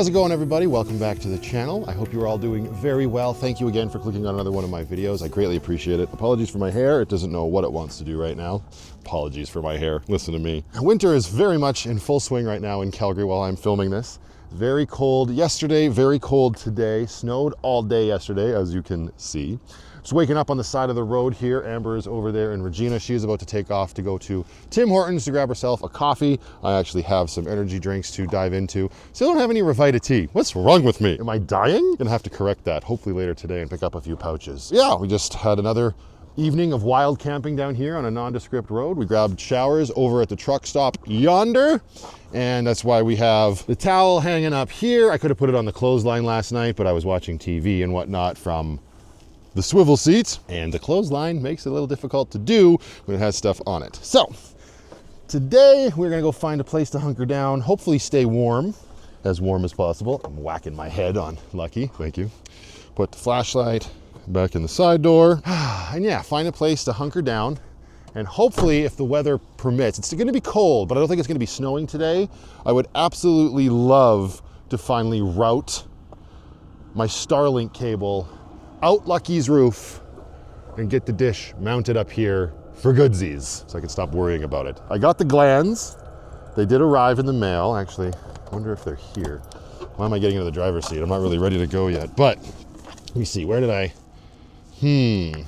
How's it going, everybody? Welcome back to the channel. I hope you're all doing very well. Thank you again for clicking on another one of my videos. I greatly appreciate it. Apologies for my hair. It doesn't know what it wants to do right now. Apologies for my hair. Listen to me. Winter is very much in full swing right now in Calgary while I'm filming this. Very cold yesterday, very cold today. Snowed all day yesterday, as you can see. Just waking up on the side of the road here. Amber is over there and Regina, she is about to take off to go to Tim Hortons to grab herself a coffee. I actually have some energy drinks to dive into. Still don't have any Revita tea. What's wrong with me? Am I dying? Gonna have to correct that hopefully later today and pick up a few pouches. Yeah, we just had another evening of wild camping down here on a nondescript road. We grabbed showers over at the truck stop yonder, and that's why we have the towel hanging up here. I could have put it on the clothesline last night, but I was watching TV and whatnot from the swivel seat, and the clothesline makes it a little difficult to do when it has stuff on it. So today we're gonna go find a place to hunker down, hopefully stay warm as possible. I'm whacking my head on Lucky, thank you. Put the flashlight back in the side door, and yeah, find a place to hunker down. And hopefully, if the weather permits, it's gonna be cold, but I don't think it's gonna be snowing today. I would absolutely love to finally route my Starlink cable out Lucky's roof and get the dish mounted up here for goodsies so I can stop worrying about it. I got the glands. They did arrive in the mail. Actually, I wonder if they're here. Why am I getting into the driver's seat? I'm not really ready to go yet, but let me see, where did I? Hang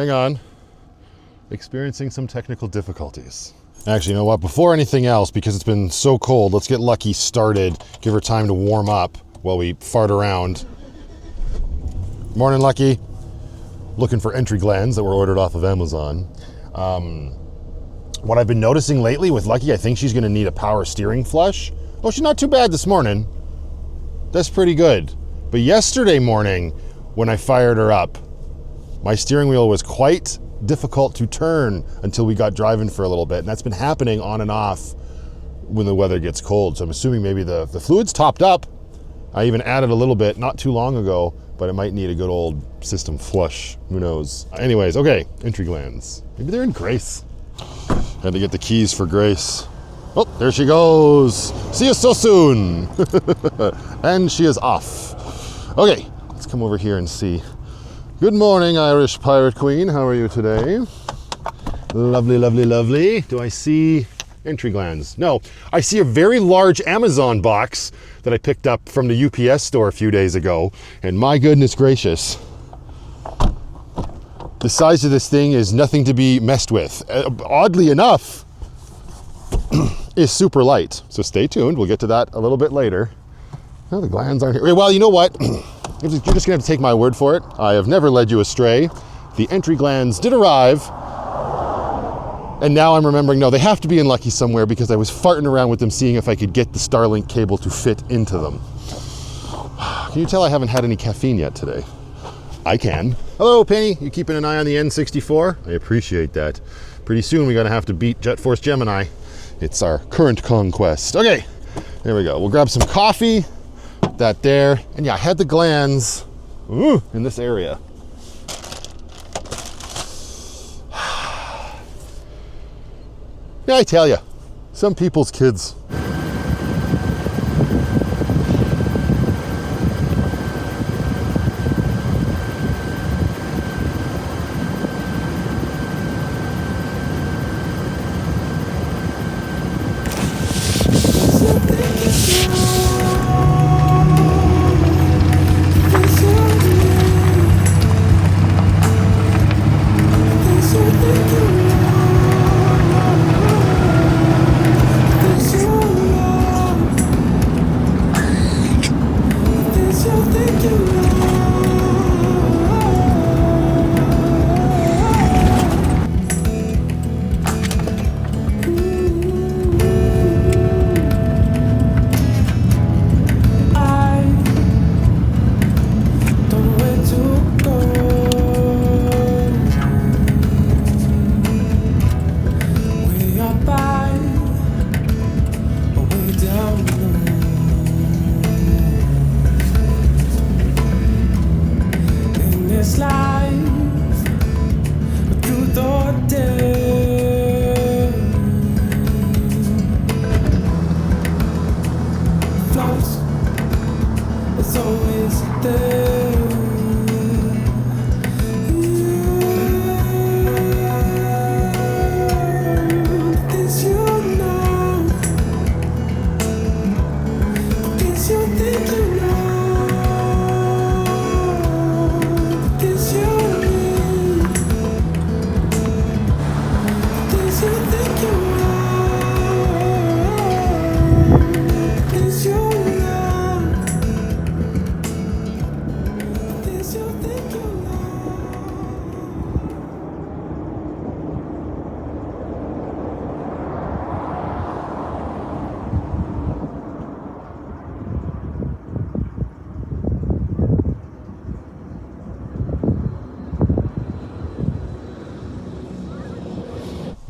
on. Experiencing some technical difficulties. Actually, you know what? Before anything else, because it's been so cold, let's get Lucky started, give her time to warm up while we fart around. Morning, Lucky. Looking for entry glands that were ordered off of Amazon. What I've been noticing lately with Lucky, I think she's gonna need a power steering flush. Oh, she's not too bad this morning. That's pretty good. But yesterday morning, when I fired her up, my steering wheel was quite difficult to turn until we got driving for a little bit. And that's been happening on and off when the weather gets cold. So I'm assuming maybe the fluid's topped up. I even added a little bit not too long ago, but it might need a good old system flush. Who knows? Anyways, okay, entry glands. Maybe they're in Grace. Had to get the keys for Grace. Oh, there she goes. See you so soon. And she is off. Okay, let's come over here and see. Good morning, Irish Pirate Queen. How are you today? Lovely, lovely, lovely. Do I see entry glands? No, I see a very large Amazon box that I picked up from the UPS store a few days ago, and my goodness gracious, the size of this thing is nothing to be messed with. Oddly enough, is super light. So stay tuned, we'll get to that a little bit later. Oh, the glands aren't here. Well, you know what? You're just gonna have to take my word for it. I have never led you astray. The entry glands did arrive, and now I'm remembering, no, they have to be in Lucky somewhere because I was farting around with them seeing if I could get the Starlink cable to fit into them. Can you tell I haven't had any caffeine yet today? I can. Hello, Penny. You keeping an eye on the N64? I appreciate that. Pretty soon we're gonna have to beat Jet Force Gemini. It's our current conquest. Okay, there we go. We'll grab some coffee, put that there. And yeah, I had the glands in this area. Yeah, I tell you, some people's kids.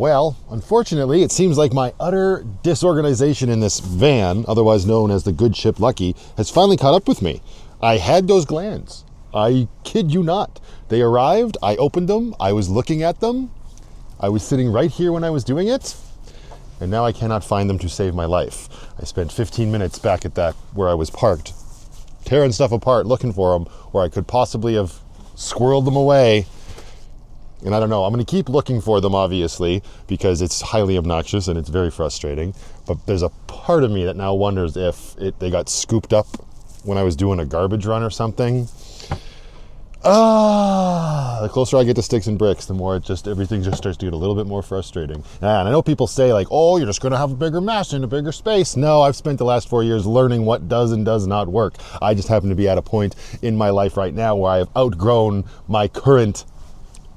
Well, unfortunately, it seems like my utter disorganization in this van, otherwise known as the good ship Lucky, has finally caught up with me. I had those glands. I kid you not. They arrived, I opened them, I was looking at them, I was sitting right here when I was doing it, and now I cannot find them to save my life. I spent 15 minutes back at that where I was parked, tearing stuff apart, looking for them, where I could possibly have squirreled them away. And I don't know, I'm gonna keep looking for them, obviously, because it's highly obnoxious and it's very frustrating. But there's a part of me that now wonders if they got scooped up when I was doing a garbage run or something. The closer I get to sticks and bricks, the more everything just starts to get a little bit more frustrating. And I know people say like, oh, you're just gonna have a bigger mess in a bigger space. No, I've spent the last 4 years learning what does and does not work. I just happen to be at a point in my life right now where I have outgrown my current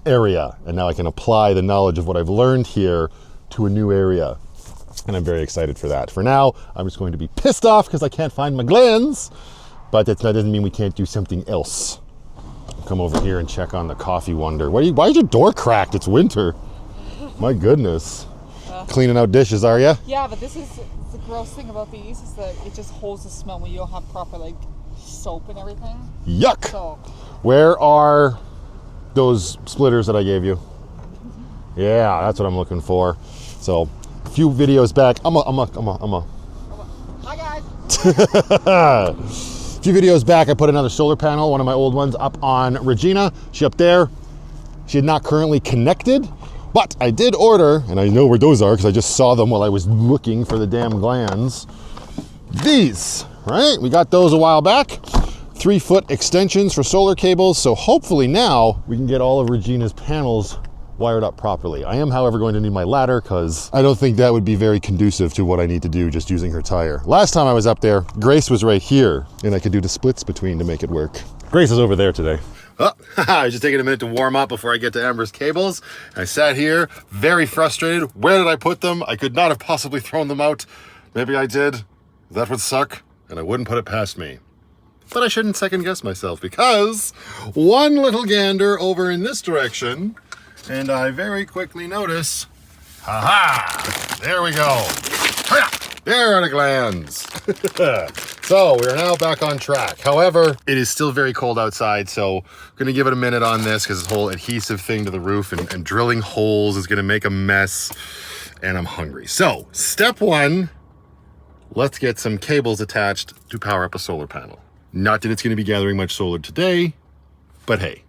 area, and now I can apply the knowledge of what I've learned here to a new area, and I'm very excited for that. For now, I'm just going to be pissed off because I can't find my glands, but that doesn't mean we can't do something else. I'll come over here and check on the coffee wonder. Why is your door cracked? It's winter. My goodness. Cleaning out dishes, are you? Yeah, but this is the gross thing about these is that it just holds the smell when you don't have proper like soap and everything. Yuck. So where are those splitters that I gave you? Yeah, that's what I'm looking for. So, a few videos back, hi guys. A few videos back, I put another solar panel, one of my old ones, up on Regina. She up there. She had not currently connected, but I did order, and I know where those are because I just saw them while I was looking for the damn glands. These, right? We got those a while back. 3-foot extensions for solar cables, so hopefully now we can get all of Regina's panels wired up properly. I am, however, going to need my ladder because I don't think that would be very conducive to what I need to do just using her tire. Last time I was up there, Grace was right here, and I could do the splits between to make it work. Grace is over there today. Oh, I was just taking a minute to warm up before I get to Amber's cables. I sat here, very frustrated. Where did I put them? I could not have possibly thrown them out. Maybe I did. That would suck, and I wouldn't put it past me. But I shouldn't second guess myself because one little gander over in this direction, and I very quickly notice, haha, there we go. There are the glands. So we are now back on track. However, it is still very cold outside, so I'm gonna give it a minute on this because this whole adhesive thing to the roof and drilling holes is gonna make a mess, and I'm hungry. So step one, let's get some cables attached to power up a solar panel. Not that it's going to be gathering much solar today, but hey.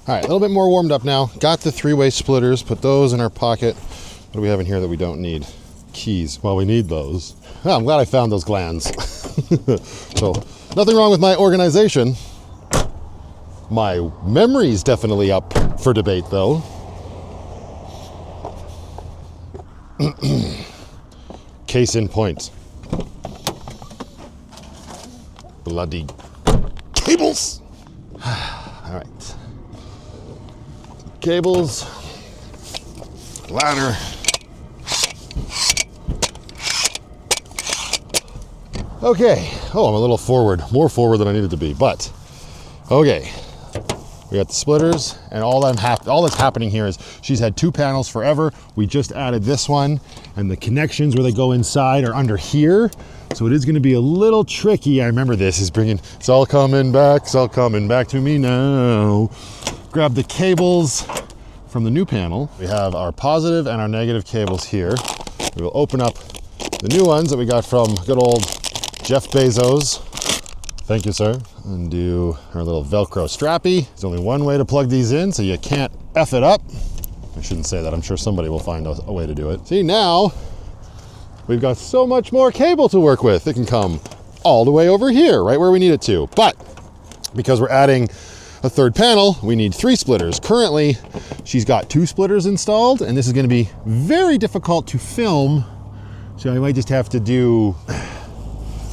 All right, a little bit more warmed up now. Got the 3-way splitters, put those in our pocket. What do we have in here that we don't need? Keys. Well, we need those. Oh, I'm glad I found those glands. So, nothing wrong with my organization. My memory's definitely up for debate, though. Case in point. Bloody cables. All right. Cables. Ladder. Okay. Oh, I'm a little forward. More forward than I needed to be, but okay. We got the splitters, and all that's happening here is she's had 2 panels forever. We just added this one, and the connections where they go inside are under here. So it is going to be a little tricky. I remember this is it's all coming back to me now. Grab the cables from the new panel. We have our positive and our negative cables here. We will open up the new ones that we got from good old Jeff Bezos. Thank you, sir. And do our little Velcro strappy. There's only one way to plug these in, so you can't F it up. I shouldn't say that. I'm sure somebody will find a way to do it. See, now we've got so much more cable to work with. It can come all the way over here, right where we need it to. But because we're adding a 3rd panel, we need 3 splitters. Currently, she's got 2 splitters installed, and this is going to be very difficult to film. So I might just have to do,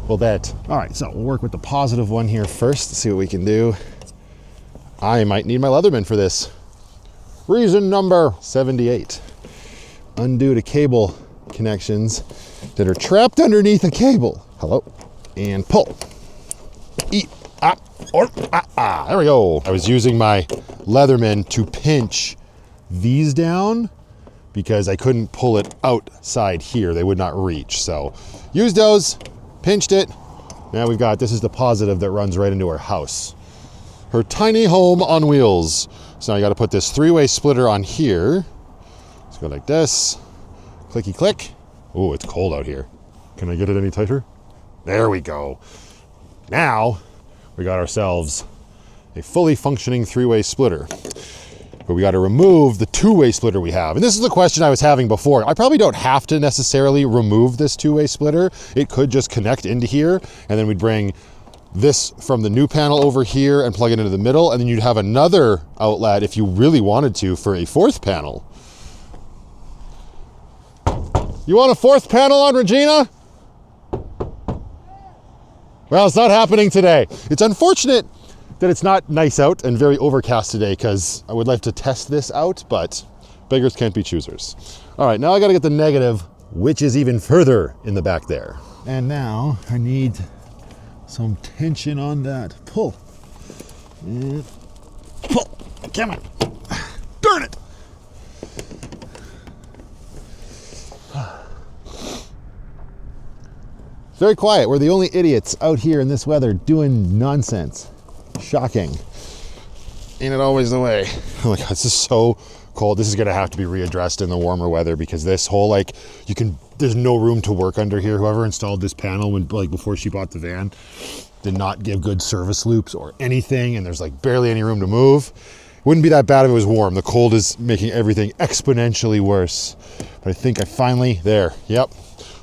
well, that. All right, so we'll work with the positive one here first to see what we can do. I might need my Leatherman for this. Reason number 78. Undo the cable connections that are trapped underneath a cable. Hello. And pull. There we go. I was using my Leatherman to pinch these down because I couldn't pull it outside here. They would not reach. So used those, pinched it. Now we've got, this is the positive that runs right into her house. Her tiny home on wheels. So now you got to put this 3-way splitter on here. Let's go like this. Clicky click. Oh, it's cold out here. Can I get it any tighter? There we go. Now we got ourselves a fully functioning 3-way splitter. But we got to remove the 2-way splitter we have. And this is the question I was having before. I probably don't have to necessarily remove this 2-way splitter. It could just connect into here, and then we'd bring this from the new panel over here and plug it into the middle, and then you'd have another outlet if you really wanted to for a 4th panel. You want a 4th panel on Regina? Well, it's not happening today. It's unfortunate that it's not nice out and very overcast today, because I would like to test this out, but beggars can't be choosers. All right, now I got to get the negative, which is even further in the back there. And now I need some tension on that. Pull. And pull. Come on. Darn it. Very quiet. We're the only idiots out here in this weather doing nonsense. Shocking. Ain't it always the way? Oh my God, this is so cold. This is gonna have to be readdressed in the warmer weather, because this whole, like, there's no room to work under here. Whoever installed this panel before she bought the van did not give good service loops or anything, and there's like barely any room to move. Wouldn't be that bad if it was warm. The cold is making everything exponentially worse. But I think I finally, there, yep.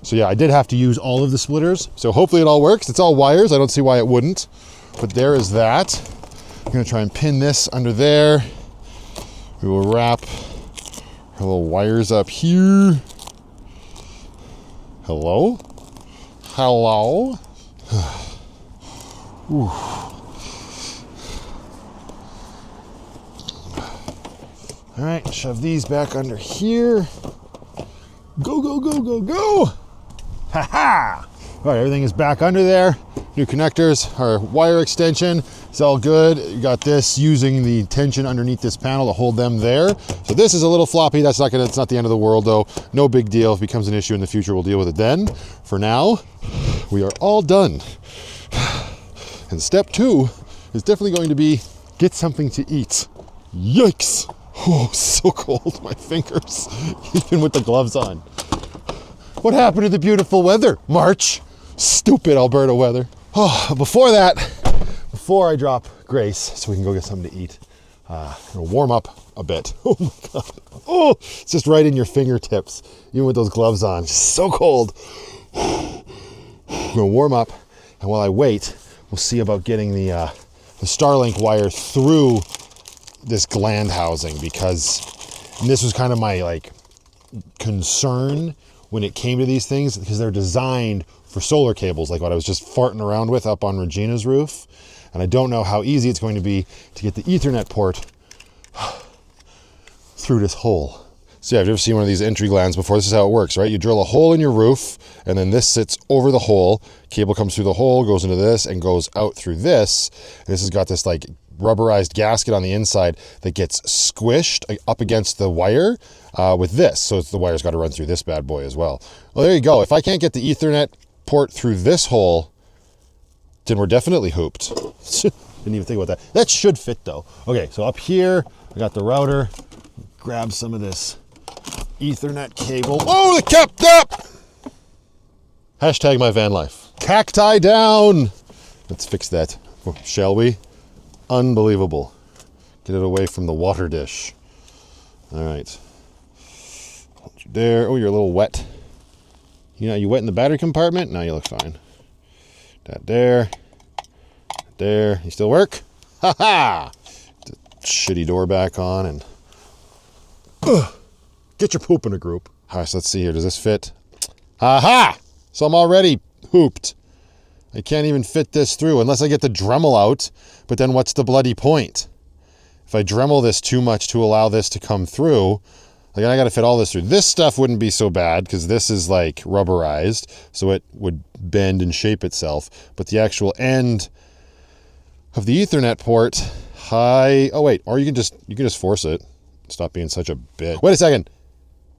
So yeah, I did have to use all of the splitters. So hopefully it all works. It's all wires. I don't see why it wouldn't. But there is that. I'm gonna try and pin this under there. We will wrap our little wires up here. Hello? Hello? All right, shove these back under here. Go, go, go, go, go. Ha ha. All right, everything is back under there. New connectors, our wire extension, it's all good. You got this using the tension underneath this panel to hold them there. So this is a little floppy. It's not the end of the world though. No big deal. If it becomes an issue in the future, we'll deal with it then. For now, we are all done. And step 2 is definitely going to be get something to eat. Yikes. Oh, so cold, my fingers, even with the gloves on. What happened to the beautiful weather, March? Stupid Alberta weather. Oh, before I drop Grace so we can go get something to eat, I'm gonna warm up a bit. Oh my God. Oh, it's just right in your fingertips, even with those gloves on. It's so cold. I'm gonna warm up, and while I wait, we'll see about getting the Starlink wire through this gland housing, because this was kind of my concern when it came to these things, because they're designed for solar cables, like what I was just farting around with up on Regina's roof. And I don't know how easy it's going to be to get the Ethernet port through this hole. So yeah, I've never seen one of these entry glands before. This is how it works, right? You drill a hole in your roof, and then this sits over the hole. Cable comes through the hole, goes into this, and goes out through this. And this has got this like rubberized gasket on the inside that gets squished up against the wire with this. So the wire's got to run through this bad boy as well. Well, there you go. If I can't get the Ethernet port through this hole, then we're definitely hooped. Didn't even think about that. That should fit though. Okay, so up here, I got the router. Grab some of this Ethernet cable. Oh, it kept up! Hashtag my van life. Cacti down! Let's fix that, shall we? Unbelievable. Get it away from the water dish. All right. Hold you there. Oh, you're a little wet. You wet in the battery compartment? No, you look fine. That there. There. You still work? Ha ha! The shitty door back on and get your poop in a group. All right, so let's see here. Does this fit? Ha ha! So I'm already hooped. I can't even fit this through unless I get the Dremel out, but then what's the bloody point? If I Dremel this too much to allow this to come through, like I gotta fit all this through. This stuff wouldn't be so bad because this is like rubberized, so it would bend and shape itself, but the actual end of the Ethernet port, oh wait, or you can just force it. Stop being such a bitch. Wait a second.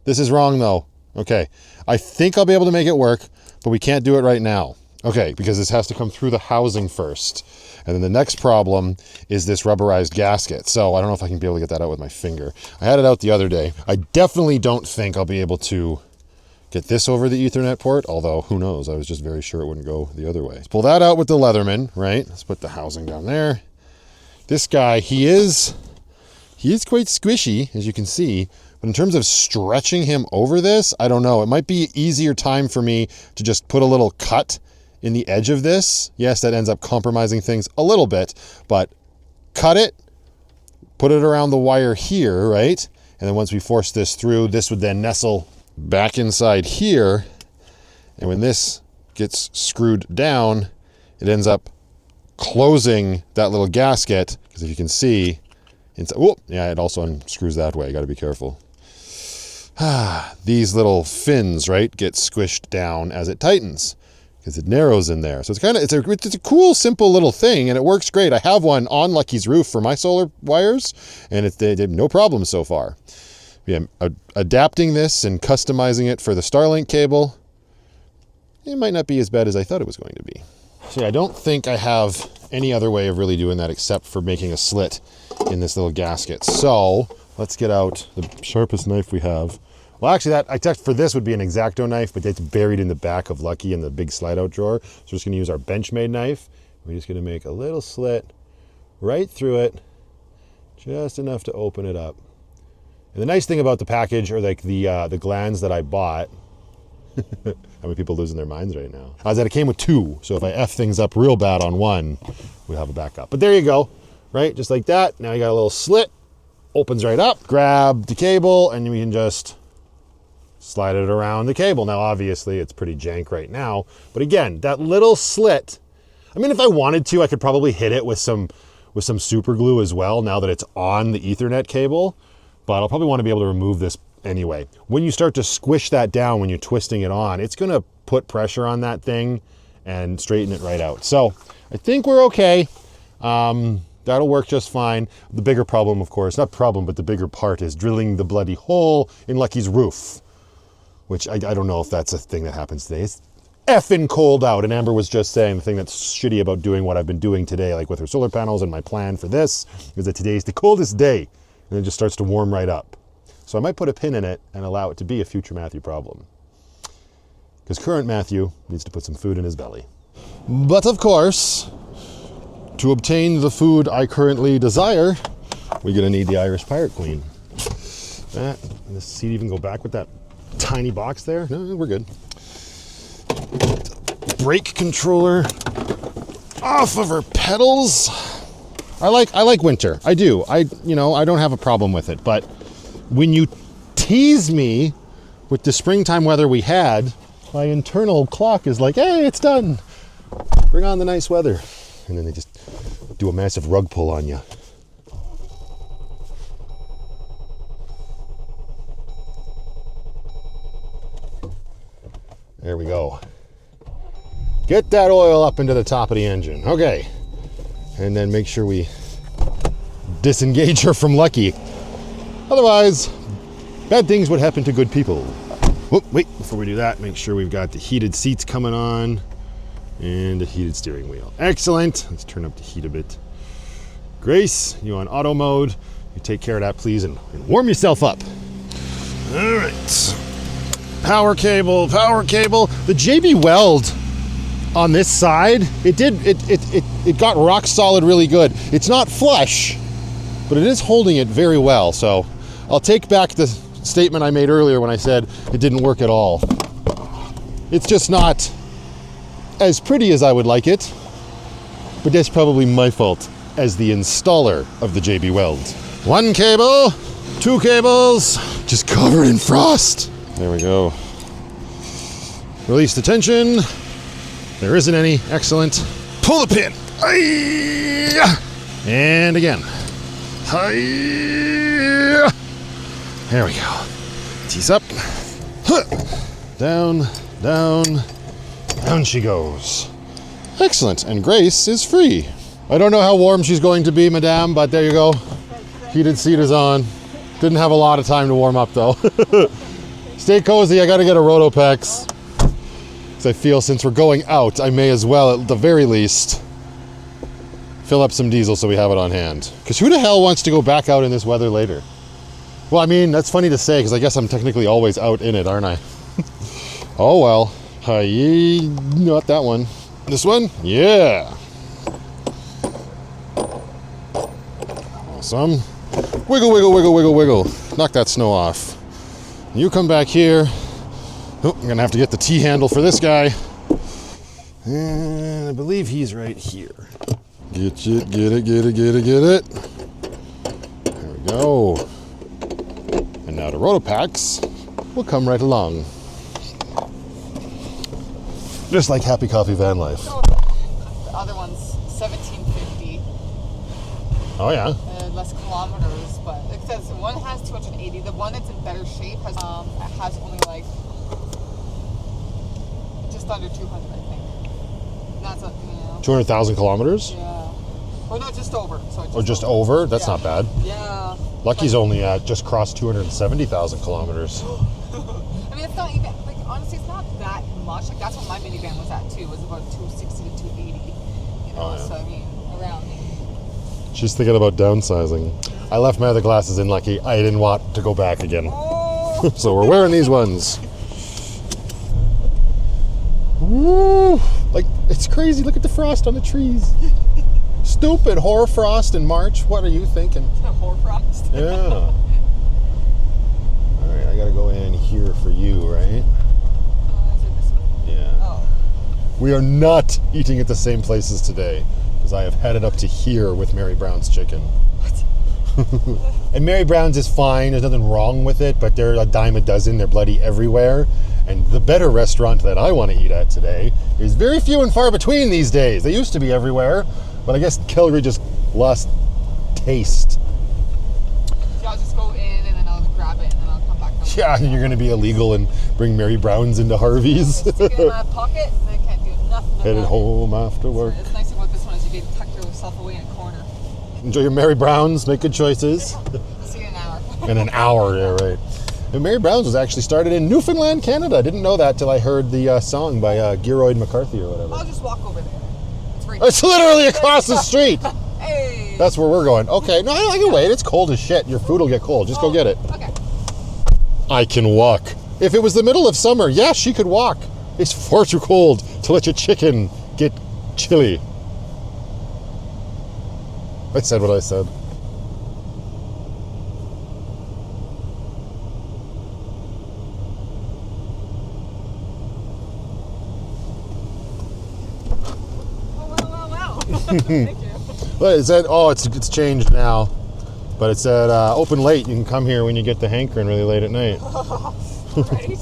This is wrong though. Okay, I think I'll be able to make it work, but we can't do it right now. Okay, because this has to come through the housing first. And then the next problem is this rubberized gasket. So I don't know if I can be able to get that out with my finger. I had it out the other day. I definitely don't think I'll be able to get this over the Ethernet port, although who knows, I was just very sure it wouldn't go the other way. Let's pull that out with the Leatherman, right? Let's put the housing down there. This guy, he is quite squishy, as you can see, but in terms of stretching him over this, I don't know. It might be easier time for me to just put a little cut in the edge of this. Yes, that ends up compromising things a little bit, but cut it, put it around the wire here, right? And then once we force this through, this would then nestle back inside here. And when this gets screwed down, it ends up closing that little gasket. Because if you can see, inside, oh, yeah, it also unscrews that way. Got to be careful. These little fins, right, get squished down as it tightens, because it narrows in there. So it's a cool, simple little thing, and it works great. I have one on Lucky's roof for my solar wires, and they have no problems so far. Yeah, adapting this and customizing it for the Starlink cable, it might not be as bad as I thought it was going to be. So yeah, I don't think I have any other way of really doing that except for making a slit in this little gasket. So let's get out the sharpest knife we have. Well, actually, I checked for this would be an X-Acto knife, but it's buried in the back of Lucky in the big slide-out drawer. So we're just going to use our Benchmade knife. We're just going to make a little slit right through it, just enough to open it up. And the nice thing about the package, or like the glands that I bought, how many people losing their minds right now, is that it came with two. So if I F things up real bad on one, we'll have a backup. But there you go, right? Just like that. Now you got a little slit, opens right up. Grab the cable, and we can just slide it around the cable. Now, obviously, it's pretty jank right now. But again, that little slit, I mean, if I wanted to, I could probably hit it with some super glue as well, now that it's on the Ethernet cable. But I'll probably want to be able to remove this anyway. When you start to squish that down, when you're twisting it on, it's going to put pressure on that thing and straighten it right out. So I think we're okay. That'll work just fine. The bigger problem, of course, not problem, but the bigger part is drilling the bloody hole in Lucky's roof, which I don't know if that's a thing that happens today. It's effing cold out. And Amber was just saying the thing that's shitty about doing what I've been doing today, like with her solar panels and my plan for this, is that today's the coldest day. And it just starts to warm right up. So I might put a pin in it and allow it to be a future Matthew problem. Because current Matthew needs to put some food in his belly. But of course, to obtain the food I currently desire, we're gonna need the Irish Pirate Queen. Can this seat even go back with that tiny box there? No, we're good. Brake controller off of her pedals. I like winter. I do. I don't have a problem with it. But when you tease me with the springtime weather we had, my internal clock is like, hey, it's done. Bring on the nice weather. And then they just do a massive rug pull on you. There we go. Get that oil up into the top of the engine. Okay. And then make sure we disengage her from Lucky. Otherwise, bad things would happen to good people. Whoop, wait, before we do that, make sure we've got the heated seats coming on and a heated steering wheel. Excellent. Let's turn up the heat a bit. Grace, you on auto mode. You take care of that, please, and warm yourself up. All right. Power cable, power cable. The JB Weld on this side, it got rock solid really good. It's not flush, but it is holding it very well. So I'll take back the statement I made earlier when I said it didn't work at all. It's just not as pretty as I would like it, but that's probably my fault as the installer of the JB Weld. One cable, two cables, just covered in frost. There we go. Release the tension. There isn't any. Excellent. Pull the pin. Aye. And again. Aye. There we go. Tease up. Down, down, down she goes. Excellent. And Grace is free. I don't know how warm she's going to be, madame, but there you go. Heated seat is on. Didn't have a lot of time to warm up, though. Stay cozy. I got to get a Rotopex. Because I feel since we're going out, I may as well, at the very least, fill up some diesel so we have it on hand. Because who the hell wants to go back out in this weather later? Well, I mean, that's funny to say because I guess I'm technically always out in it, aren't I? Oh well. Not that one. This one? Yeah. Awesome. Wiggle, wiggle, wiggle, wiggle, wiggle. Knock that snow off. You come back here. Oh, I'm gonna have to get the T-handle for this guy. And I believe he's right here. Get it, get it, get it, get it, get it. There we go. And now the Rotopax will come right along. Just like Happy Coffee Van Life. So the other one's 1750. Oh yeah. Less kilometers, but it says one has 280. The one that's in better shape has only like just under 200, I think. And that's a 200,000 kilometers? Yeah. Or no, just over. So Just over? That's yeah. not bad. Yeah. Lucky's only at just crossed 270,000 kilometers. I mean, it's not even like honestly, it's not that much. Like that's what my minivan was at too. It was about 260 to 280. You know, Oh, yeah. so I mean, around. She's thinking about downsizing. I left my other glasses in, Lucky. I didn't want to go back again. Oh. So we're wearing these ones. Woo! Like, it's crazy. Look at the frost on the trees. Stupid hoarfrost in March. What are you thinking? Hoarfrost. Yeah. All right, I gotta go in here for you, right? Is it this one? Yeah. Oh. We are not eating at the same places today, because I have headed up to here with Mary Brown's chicken. And Mary Brown's is fine, there's nothing wrong with it, but they're a dime a dozen, they're bloody everywhere. And the better restaurant that I want to eat at today is very few and far between these days. They used to be everywhere, but I guess Calgary just lost taste. Yeah, I'll just go in and then I'll grab it and then I'll come back down. Yeah, and you're gonna be illegal and bring Mary Brown's into Harvey's. Stick it in my pocket and I can't do nothing about Headed it. home after work. It's nice about this one is you get to tuck yourself away in a corner. Enjoy your Mary Brown's, make good choices. See you in an hour. In an hour, yeah, right. And Mary Brown's was actually started in Newfoundland, Canada. I didn't know that till I heard the song by Gearoyd McCarthy or whatever. I'll just walk over there. It's right It's literally across the street. Hey. That's where we're going. Okay, no, I can wait. It's cold as shit. Your food will get cold. Just go get it. Okay. I can walk. If it was the middle of summer, yeah, she could walk. It's far too cold to let your chicken get chilly. I said what I said. Wow. Thank you. But it said, oh, it's changed now. But it said, open late. You can come here when you get the hankering really late at night. Right.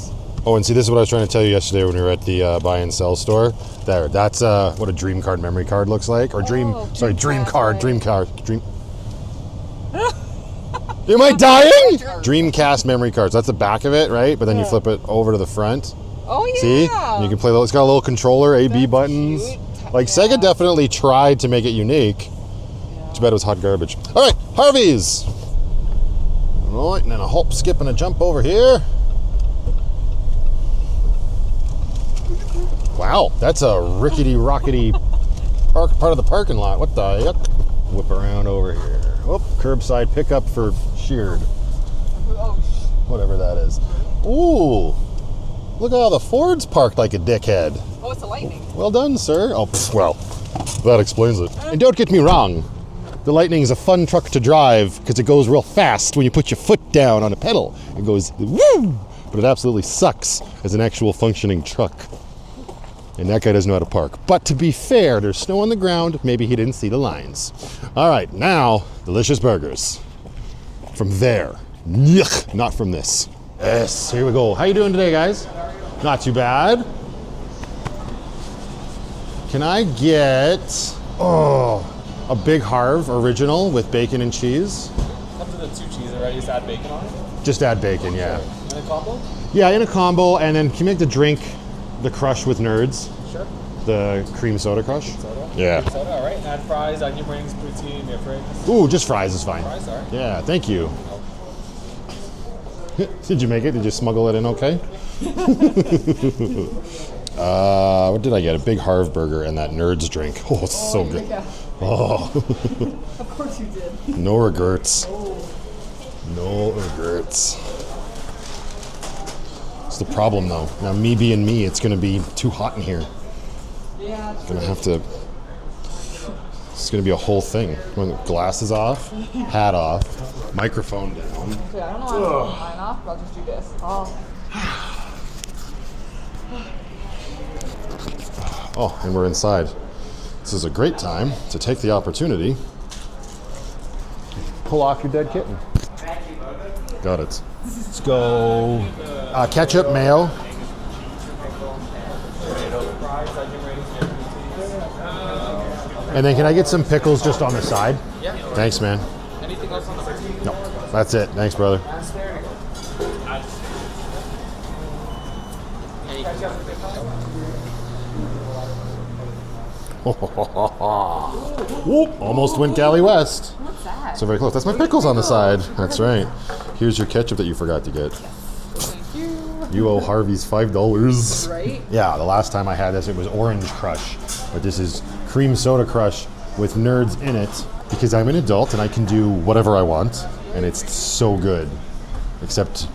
Oh, and see, this is what I was trying to tell you yesterday when we were at the buy and sell store. That's what a dream card memory card looks like. Or dream card. Am I dying? Dreamcast memory cards. That's the back of it, right? But then you flip it over to the front. Oh yeah. See? And you can play. It's got a little controller, A, B That's buttons. cute. Like Sega definitely tried to make it unique. Yeah. Too bad it was hot garbage. All right, Harvey's. All right, and then a hop, skip, and a jump over here. Wow, that's a rickety-rockety part of the parking lot. What the yuck? Whip around over here. Whoop, curbside pickup for sheared. Oh, Whatever that is. Ooh, look at all the Fords parked like a dickhead. oh, it's a Lightning. Well done, sir. Oh, well, that explains it. And don't get me wrong, the Lightning is a fun truck to drive because it goes real fast when you put your foot down on a pedal. It goes woo, but it absolutely sucks as an actual functioning truck. And that guy doesn't know how to park. But to be fair, there's snow on the ground. Maybe he didn't see the lines. All right, now, delicious burgers. From there. Yuck, not from this. Yes, here we go. How you doing today, guys? Not too bad. Can I get, a Big Harv original with bacon and cheese? Up to the 2 cheese already, just add bacon on it? Just add bacon, yeah. In a combo? Yeah, in a combo, and then can you make the drink, the crush with nerds? Sure. The cream soda crush? Soda? Yeah. Cream soda, alright. Add fries, onion rings, poutine, beer fries. Ooh, just fries is fine. Fries, alright. Yeah, thank you. Did you make it? Did you smuggle it in okay? What did I get? A big Harvey burger and that Nerds drink. Oh, it's so good. Yeah. Oh. Of course you did. No regrets. No regrets. It's the problem though. Now me being me, it's gonna be too hot in here. Yeah. I'm gonna have to. It's gonna be a whole thing. Glasses off, hat off, microphone down. Okay, I don't know how to turn mine off, but I'll just do this. Oh, and we're inside. This is a great time to take the opportunity. Pull off your dead kitten. Got it. Let's go. Ketchup, mayo. And then can I get some pickles just on the side? Yeah. Thanks, man. Anything else on the menu? No, that's it. Thanks, brother. Whoop, almost went Galley West. What's that? So very close. That's my pickles on the side. That's right. Here's your ketchup that you forgot to get. Thank you. You owe Harvey's $5. Right? Yeah, the last time I had this, it was Orange Crush. But this is Cream Soda Crush with Nerds in it because I'm an adult and I can do whatever I want. And it's so good. Except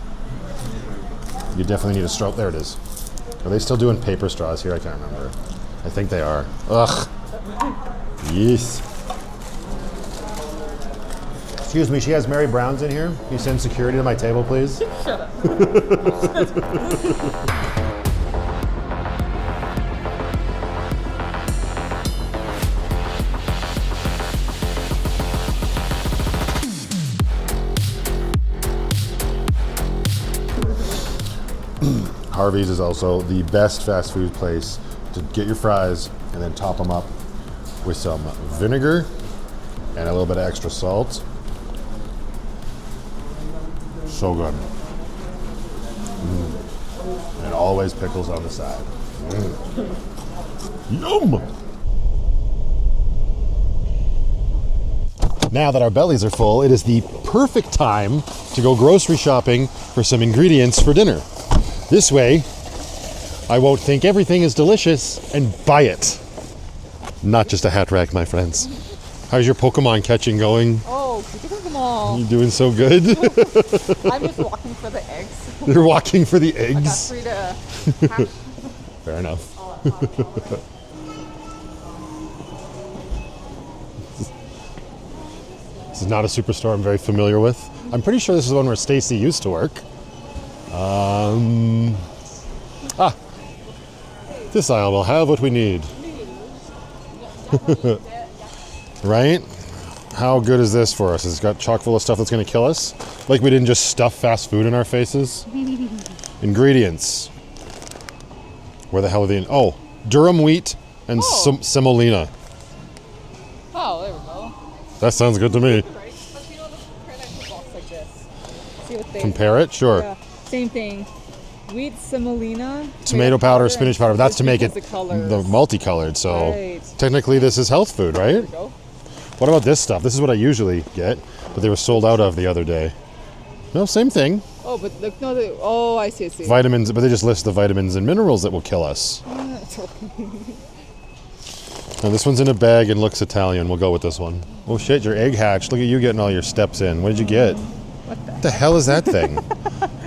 you definitely need a straw. There it is. Are they still doing paper straws here? I can't remember. I think they are. Ugh. Yes. Excuse me, she has Mary Brown's in here. Can you send security to my table, please? Shut up. Harvey's is also the best fast food place to get your fries and then top them up with some vinegar and a little bit of extra salt. So good. And always pickles on the side. Yum! Now that our bellies are full, it is the perfect time to go grocery shopping for some ingredients for dinner. This way, I won't think everything is delicious and buy it. Not just a hat rack, my friends. How's your Pokemon catching going? Oh, look at them all. You doing so good? I'm just walking for the eggs. You're walking for the I got eggs? free to hatch. Fair enough. This is not a superstore I'm very familiar with. I'm pretty sure this is one where Stacy used to work. This aisle will have what we need. Right? How good is this for us? It's got chock full of stuff that's going to kill us. Like we didn't just stuff fast food in our faces. Ingredients. Where the hell are they? Oh, durum wheat and semolina. Oh, there we go. That sounds good to me. Right? But you know, compare that to a box like this. See what they Compare it? Sure. Yeah, same thing. Wheat semolina. Tomato powder, spinach powder. That's to make it the colors. the multicolored. So Right. technically this is health food, right? There we go. What about this stuff? This is what I usually get, but they were sold out of the other day. No, same thing. Oh, but look, no, oh, I see. Vitamins, but they just list the vitamins and minerals that will kill us. Now this one's in a bag and looks Italian. We'll go with this one. Oh shit, your egg hatched. Look at you getting all your steps in. What did you get? What the hell is that thing?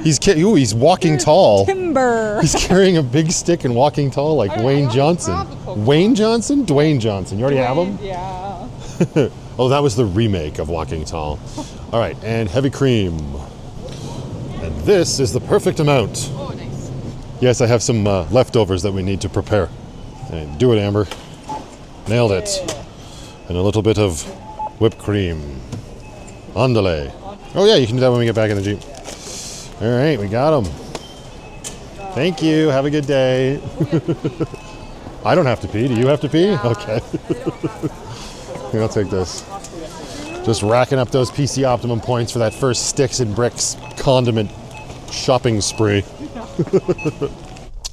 He's walking tall. Timber. He's carrying a big stick and walking tall like I Wayne already Johnson. grabbed the Pokemon. Wayne Johnson? Dwayne Johnson. You already have him? Yeah. Oh, that was the remake of Walking Tall. All right, and heavy cream. And this is the perfect amount. Oh, nice. Yes, I have some leftovers that we need to prepare. And do it, Amber. Nailed it. And a little bit of whipped cream. Andale. Oh yeah, you can do that when we get back in the Jeep. All right, we got them. Thank you. Have a good day. I don't have to pee. Do you have to pee? Okay. Here, I'll take this. Just racking up those PC Optimum points for that first Sticks and Bricks condiment shopping spree.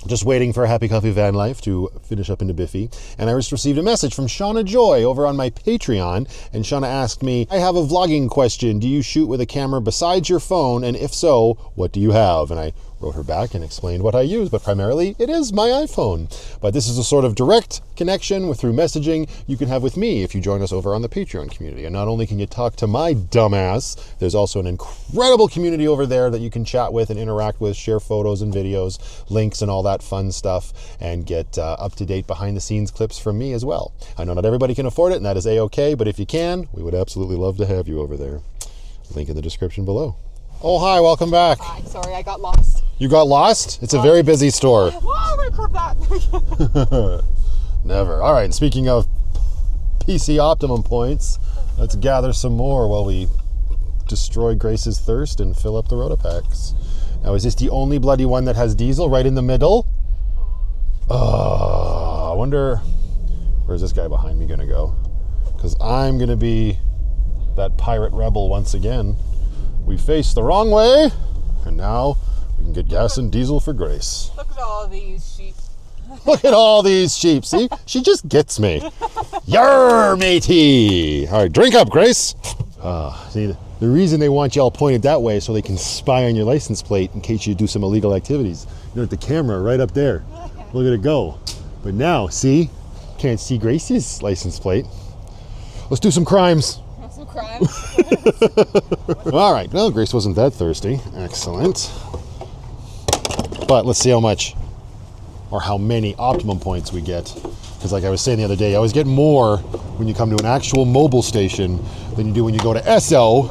Just waiting for Happy Coffee Van Life to finish up into Biffy. And I just received a message from Shauna Joy over on my Patreon. And Shauna asked me, I have a vlogging question. Do you shoot with a camera besides your phone? And if so, what do you have? And I wrote her back and explained what I use, but primarily it is my iPhone. But this is a sort of direct connection through messaging you can have with me if you join us over on the Patreon community. And not only can you talk to my dumbass, there's also an incredible community over there that you can chat with and interact with, share photos and videos, links and all that fun stuff, and get up-to-date behind-the-scenes clips from me as well. I know not everybody can afford it, and that is A-okay, but if you can, we would absolutely love to have you over there. Link in the description below. Oh, hi, welcome back. Hi, sorry, I got lost. You got lost? It's a very busy store. Whoa, I'm gonna curb that. Never. All right, and speaking of PC Optimum points, let's gather some more while we destroy Grace's thirst and fill up the Rotopacks. Now, is this the only bloody one that has diesel right in the middle? I wonder, where's this guy behind me gonna go? Because I'm gonna be that pirate rebel once again. We faced the wrong way, and now we can get gas and diesel for Grace. Look at all these sheep. Look at all these sheep. See? She just gets me. Yarr, matey. All right, drink up, Grace. See, the reason they want you all pointed that way is so they can spy on your license plate in case you do some illegal activities. You know, with the camera right up there. Look at it go. But now, see? Can't see Grace's license plate. Let's do some crimes. Some crime. All right, well, Grace wasn't that thirsty. Excellent. But let's see how much or how many optimum points we get. Because like I was saying the other day, you always get more when you come to an actual mobile station than you do when you go to SO,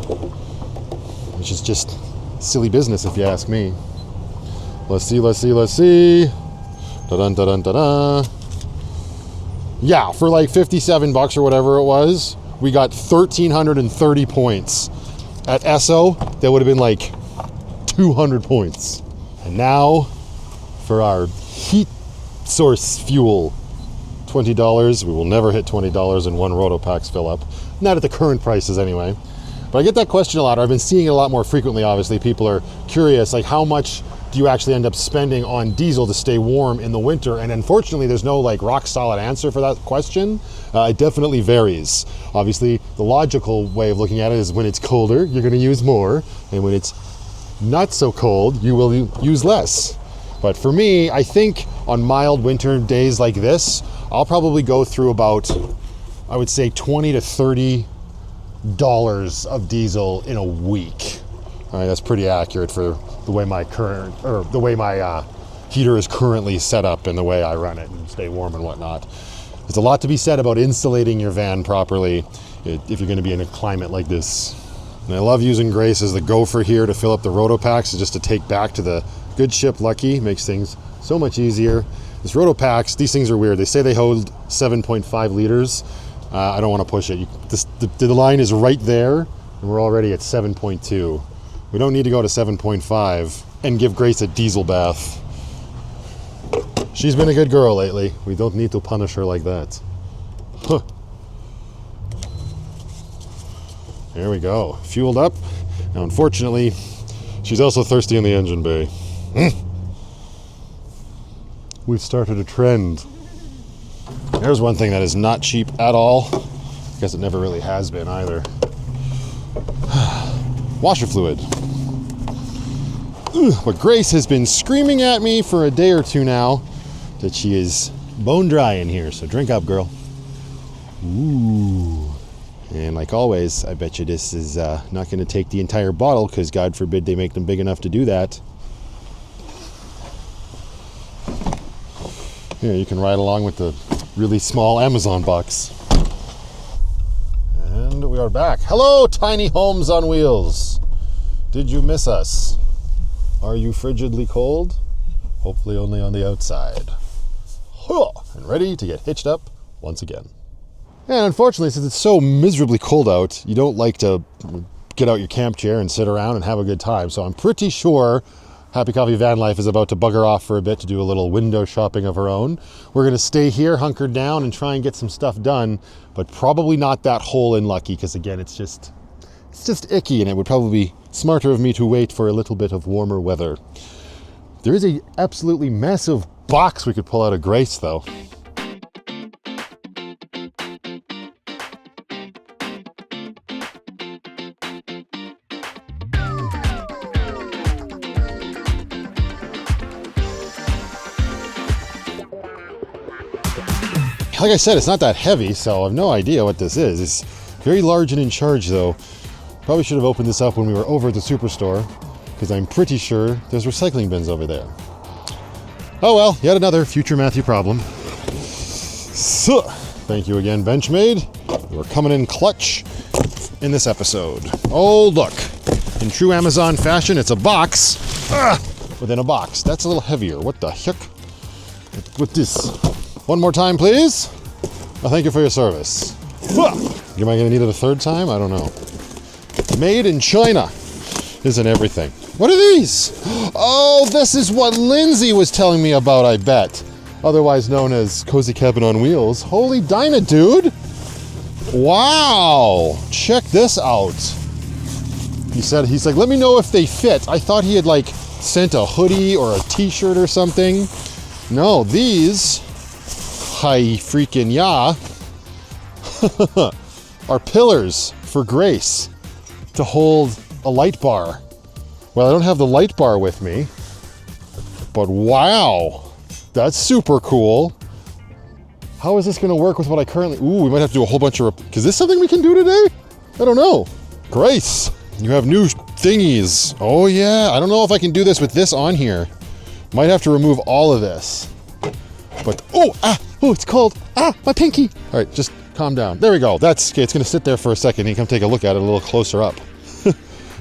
which is just silly business if you ask me. Let's see, let's see, let's see. Da-dun, da-dun, da-dun. Yeah, for like 57 bucks or whatever it was, we got 1,330 points. At Esso, that would have been like 200 points. And now, for our heat source fuel, $20. We will never hit $20 in one Rotopacks fill up. Not at the current prices anyway. But I get that question a lot. I've been seeing it a lot more frequently, obviously. People are curious, like how much do you actually end up spending on diesel to stay warm in the winter? And unfortunately, there's no like rock solid answer for that question. It definitely varies. Obviously, the logical way of looking at it is when it's colder, you're gonna use more. And when it's not so cold, you will use less. But for me, I think on mild winter days like this, I'll probably go through about, I would say $20 to $30 of diesel in a week. All right, that's pretty accurate for the way my heater is currently set up and the way I run it and stay warm and whatnot. There's a lot to be said about insulating your van properly if you're going to be in a climate like this. And I love using Grace as the gopher here to fill up the Rotopacks, just to take back to the good ship Lucky. Makes things so much easier. This Rotopacks, these things are weird. They say they hold 7.5 liters. I don't want to push it. The line is right there, and we're already at 7.2. We don't need to go to 7.5 and give Grace a diesel bath. She's been a good girl lately. We don't need to punish her like that. Huh. There we go. Fueled up. Now, unfortunately, she's also thirsty in the engine bay. We've started a trend. There's one thing that is not cheap at all. I guess it never really has been either. Washer fluid. But Grace has been screaming at me for a day or two now that she is bone dry in here, so drink up, girl. Ooh. And like always, I bet you this is not going to take the entire bottle, because God forbid they make them big enough to do that. Here, you can ride along with the really small Amazon box. And we are back. Hello, tiny homes on wheels. Did you miss us? Are you frigidly cold? Hopefully only on the outside. And ready to get hitched up once again. And unfortunately, since it's so miserably cold out, you don't like to get out your camp chair and sit around and have a good time. So I'm pretty sure Happy Coffee Van Life is about to bugger off for a bit to do a little window shopping of her own. We're gonna stay here, hunkered down, and try and get some stuff done, but probably not that hole in Lucky, because again, it's just icky, and it would probably be smarter of me to wait for a little bit of warmer weather. There is a absolutely massive box we could pull out of Grace, though. Like I said, it's not that heavy, so I have no idea what this is. It's very large and in charge, though. Probably should have opened this up when we were over at the Superstore, because I'm pretty sure there's recycling bins over there. Oh well, yet another future Matthew problem. So, thank you again, Benchmade. We're coming in clutch in this episode. Oh, look. In true Amazon fashion, it's a box within a box. That's a little heavier. What the heck? What this? One more time, please. Well, thank you for your service. Am I going to need it a third time? I don't know. Made in China isn't everything. What are these? Oh, this is what Lindsay was telling me about, I bet. Otherwise known as Cozy Cabin on Wheels. Holy Dinah, dude. Wow. Check this out. He's like, let me know if they fit. I thought he had like sent a hoodie or a t-shirt or something. No, these, hi freaking yeah, are pillars for Grace to hold a light bar. Well, I don't have the light bar with me, but wow, that's super cool. How is this gonna work with what I currently, ooh, we might have to do a whole bunch of, is this something we can do today? I don't know. Grace, you have new thingies. Oh yeah, I don't know if I can do this with this on here. Might have to remove all of this. But, it's cold. My pinky. All right, just calm down. There we go. That's okay. It's gonna sit there for a second. You can come take a look at it a little closer up.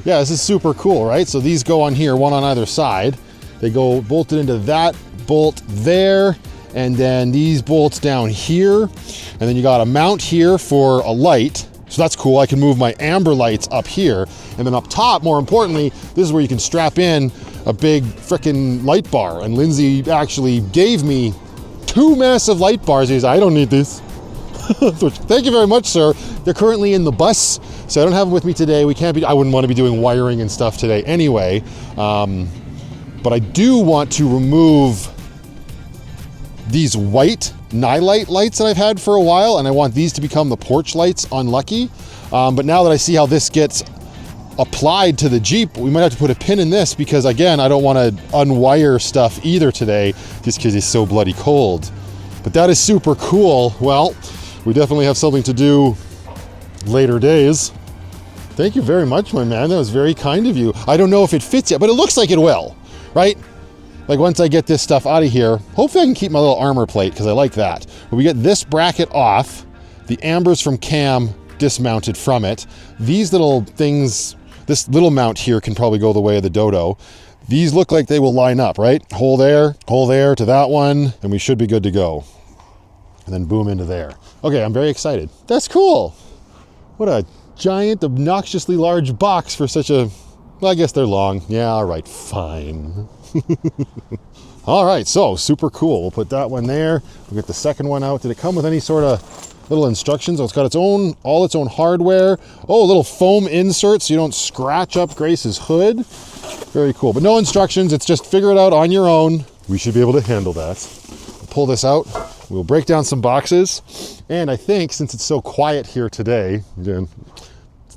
Yeah, this is super cool, right? So these go on here, one on either side. They go bolted into that bolt there, and then these bolts down here. And then you got a mount here for a light. So that's cool. I can move my amber lights up here. And then up top, more importantly, this is where you can strap in a big frickin' light bar. And Lindsay actually gave me 2 massive light bars. He's, I don't need this. Thank you very much, sir. They're currently in the bus, so I don't have them with me today. I wouldn't want to be doing wiring and stuff today anyway. But I do want to remove these white nightlight lights that I've had for a while, and I want these to become the porch lights on Lucky. But now that I see how this gets applied to the Jeep, we might have to put a pin in this because, again, I don't want to unwire stuff either today just because it's so bloody cold. But that is super cool. Well, we definitely have something to do later days. Thank you very much, my man. That was very kind of you. I don't know if it fits yet, but it looks like it will, right? Like once I get this stuff out of here, hopefully I can keep my little armor plate because I like that. But we get this bracket off, the ambers from Cam dismounted from it. These little things, this little mount here can probably go the way of the Dodo. These look like they will line up, right? Hole there to that one, and we should be good to go. And then boom into there. Okay, I'm very excited. That's cool. What a giant, obnoxiously large box for such a, well, I guess they're long. Yeah, all right, fine. All right, so super cool. We'll put that one there. We'll get the second one out. Did it come with any sort of little instructions? Oh, it's got all its own hardware. Oh, a little foam insert so you don't scratch up Grace's hood. Very cool, but no instructions. It's just figure it out on your own. We should be able to handle that. We'll pull this out. We'll break down some boxes. And I think since it's so quiet here today, again,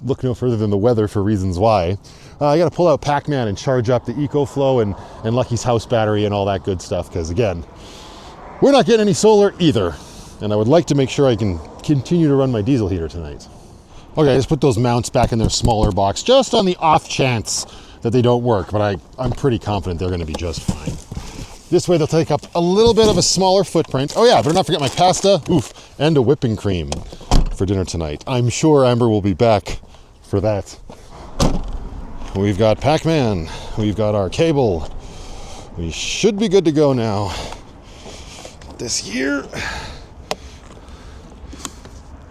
look no further than the weather for reasons why, I got to pull out Pac-Man and charge up the EcoFlow and Lucky's house battery and all that good stuff. Because again, we're not getting any solar either. And I would like to make sure I can continue to run my diesel heater tonight. Okay, let's put those mounts back in their smaller box just on the off chance that they don't work. But I'm pretty confident they're going to be just fine. This way they'll take up a little bit of a smaller footprint. Oh yeah, better not forget my pasta, and a whipping cream for dinner tonight. I'm sure Amber will be back for that. We've got Pac-Man, we've got our cable. We should be good to go now. This here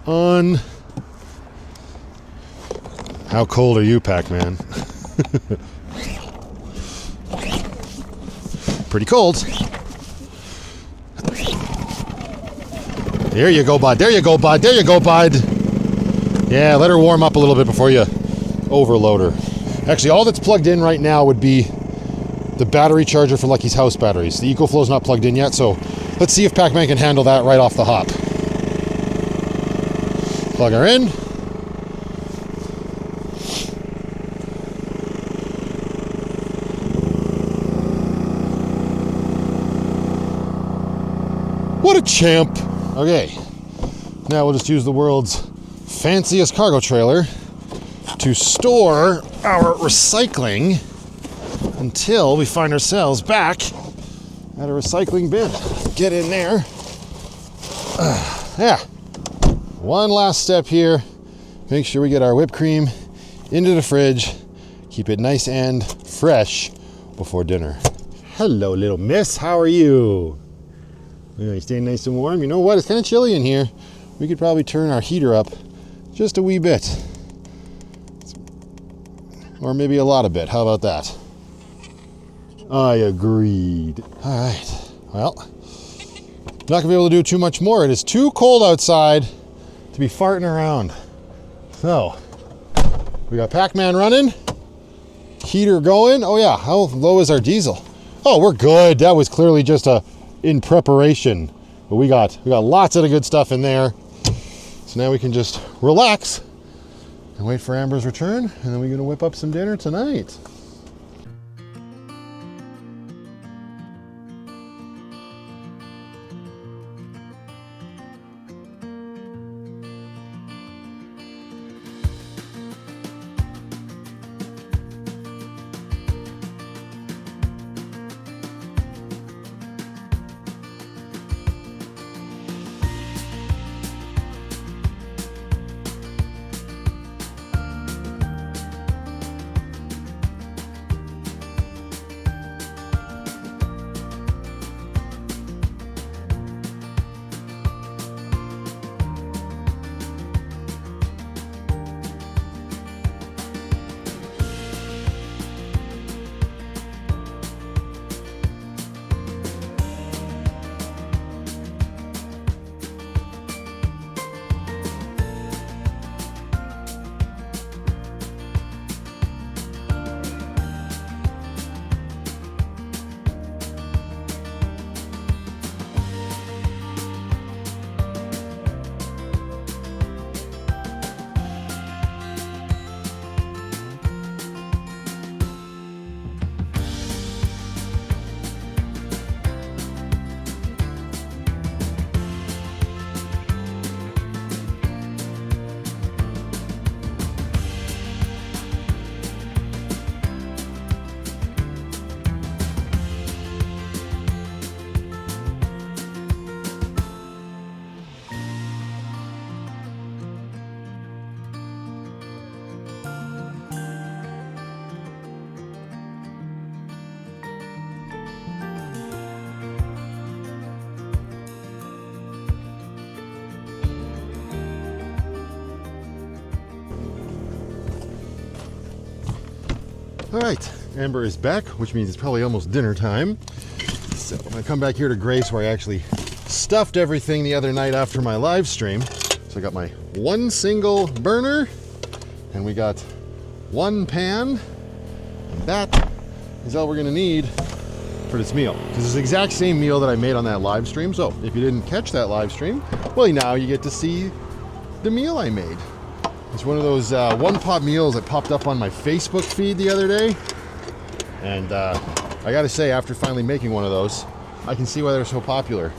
on. How cold are you, Pac-Man? Pretty cold. There you go, bud. There you go, bud. There you go, bud. Yeah, let her warm up a little bit before you overload her. Actually, all that's plugged in right now would be the battery charger for Lucky's house batteries. The EcoFlow's not plugged in yet, so let's see if Pac-Man can handle that right off the hop. Plug her in. What a champ! Okay, now we'll just use the world's fanciest cargo trailer to store our recycling until we find ourselves back at a recycling bin. Get in there. Yeah. One last step here. Make sure we get our whipped cream into the fridge. Keep it nice and fresh before dinner. Hello, little miss. How are you? You staying nice and warm? You know what? It's kind of chilly in here. We could probably turn our heater up just a wee bit. Or maybe a lot of bit. How about that? I agreed. All right. Well, not going to be able to do too much more. It is too cold outside to be farting around. So, we got Pac-Man running. Heater going. Oh yeah, how low is our diesel? Oh, we're good. That was clearly just a in preparation. But we got lots of the good stuff in there. So now we can just relax and wait for Amber's return, and then we're gonna whip up some dinner tonight. All right, Amber is back, which means it's probably almost dinner time. So I'm gonna come back here to Grace where I actually stuffed everything the other night after my live stream. So I got my one single burner and we got one pan. And that is all we're gonna need for this meal. This is the exact same meal that I made on that live stream. So if you didn't catch that live stream, well, now you get to see the meal I made. It's one of those one-pot meals that popped up on my Facebook feed the other day. And I gotta say, after finally making one of those, I can see why they're so popular.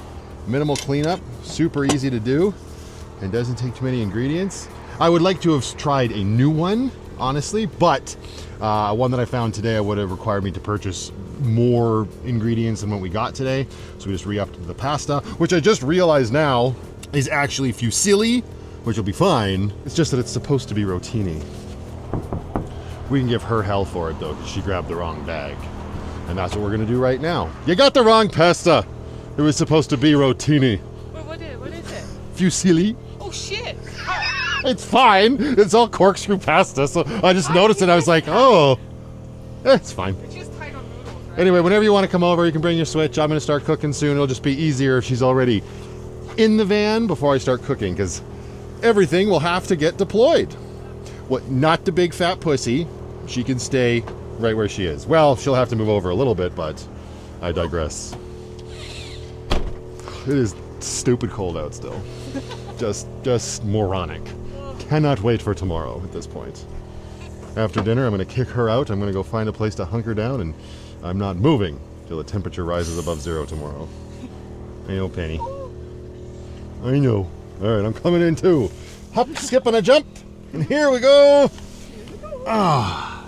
Minimal cleanup, super easy to do, and doesn't take too many ingredients. I would like to have tried a new one, honestly, but one that I found today would have required me to purchase more ingredients than what we got today. So we just re-upped the pasta, which I just realized now is actually fusilli, which will be fine. It's just that it's supposed to be rotini. We can give her hell for it though, because she grabbed the wrong bag. And that's what we're gonna do right now. You got the wrong pasta. It was supposed to be rotini. Wait, what is it? Fusilli. Oh shit. It's fine. It's all corkscrew pasta. So I just noticed it. I was like, oh, it's fine. It's just tight on noodles, right? Anyway, whenever you want to come over, you can bring your Switch. I'm gonna start cooking soon. It'll just be easier if she's already in the van before I start cooking, because everything will have to get deployed. What? Not the big fat pussy. She can stay right where she is. Well, she'll have to move over a little bit, but I digress. It is stupid cold out still. Just moronic. Cannot wait for tomorrow at this point. After dinner, I'm going to kick her out. I'm going to go find a place to hunker down, and I'm not moving till the temperature rises above 0 tomorrow. I know, Penny. I know. All right, I'm coming in too. Hop, skip, and a jump. And here we go. Ah.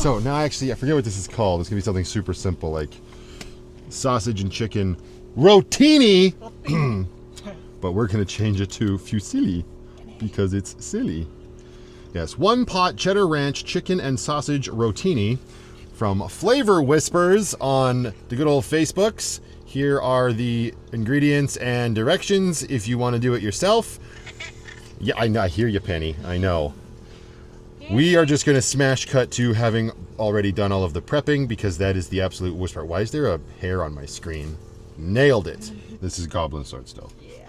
So now actually, I forget what this is called. It's going to be something super simple like sausage and chicken rotini. But we're going to change it to fusilli because it's silly. Yes, 1 pot cheddar ranch chicken and sausage rotini from Flavor Whispers on the good old Facebooks. Here are the ingredients and directions if you want to do it yourself. Yeah, I hear you, Penny. I know. We are just going to smash cut to having already done all of the prepping because that is the absolute worst part. Why is there a hair on my screen? Nailed it. This is Goblin Sword still. Yeah.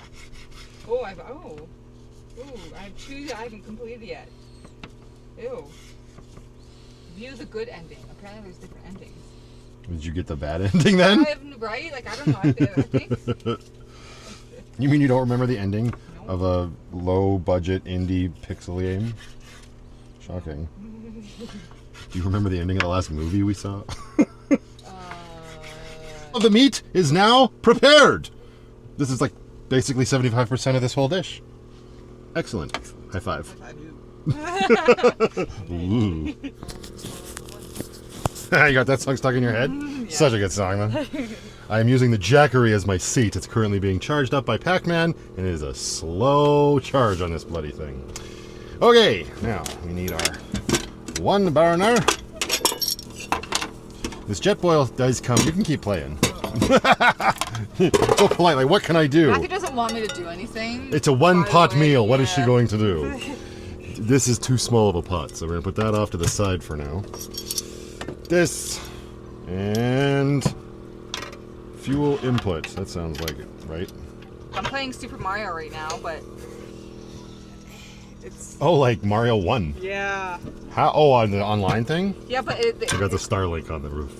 Oh, I have 2 that I haven't completed yet. Ew. View the good ending. Apparently there's different endings. Did you get the bad ending then? Right? Like, I don't know. I think. You mean you don't remember the ending of a low-budget indie pixel game? Shocking. Do you remember the ending of the last movie we saw? The meat is now prepared! This is like basically 75% of this whole dish. Excellent. High five. Ooh. You got that song stuck in your head? Yeah. Such a good song, man. I am using the Jackery as my seat. It's currently being charged up by Pac-Man, and it is a slow charge on this bloody thing. Okay, now we need our 1 burner. This jet boil does come. You can keep playing. So polite, like, what can I do? Matthew doesn't want me to do anything. It's a 1-pot meal. What is she going to do? This is too small of a pot, so we're going to put that off to the side for now. This and fuel input. That sounds like it, right? I'm playing Super Mario right now, but it's... Oh, like Mario 1? Yeah. How? Oh, on the online thing? Yeah, but I got the Starlink on the roof.